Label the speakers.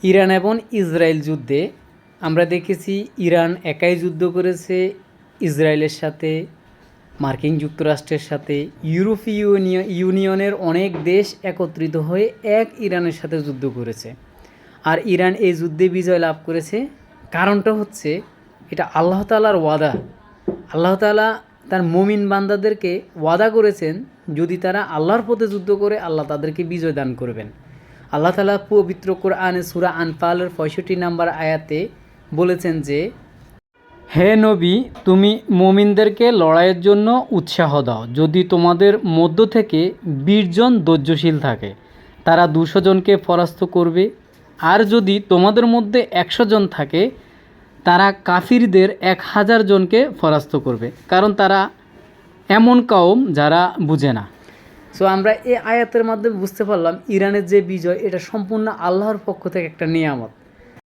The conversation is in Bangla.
Speaker 1: ইরান এবং ইসরায়েল যুদ্ধে আমরা দেখেছি ইরান একাই যুদ্ধ করেছে ইসরায়েলের সাথে, মার্কিন যুক্তরাষ্ট্রের সাথে, ইউরোপীয় ইউনিয়নের অনেক দেশ একত্রিত হয়ে এক ইরানের সাথে যুদ্ধ করেছে। আর ইরান এই যুদ্ধে বিজয় লাভ করেছে। কারণটা হচ্ছে এটা আল্লাহ তাআলার ওয়াদা। আল্লাহ তাআলা তার মুমিন বান্দাদেরকে ওয়াদা করেছেন, যদি তারা আল্লাহর পথে যুদ্ধ করে আল্লাহ তাদেরকে বিজয় দান করবেন। আল্লাহ তাআলা পবিত্র কোরআনে সূরা আনফালের 65 নম্বর আয়াতে বলেছেন যে, হে নবী, তুমি মুমিনদেরকে লড়াইয়ের জন্য উৎসাহ দাও। যদি তোমাদের মধ্য থেকে 20 জন ধৈর্যশীল থাকে, তারা 200 জনকে পরাস্ত করবে। আর যদি তোমাদের মধ্যে 100 জন থাকে, তারা কাফিরদের 1000 জনকে পরাস্ত করবে, কারণ তারা এমন কওম যারা বুঝে না। সো আমরা এই আয়াতের মাধ্যমে বুঝতে পারলাম ইরানের যে বিজয়, এটা সম্পূর্ণ আল্লাহর পক্ষ থেকে একটা নিয়ামত।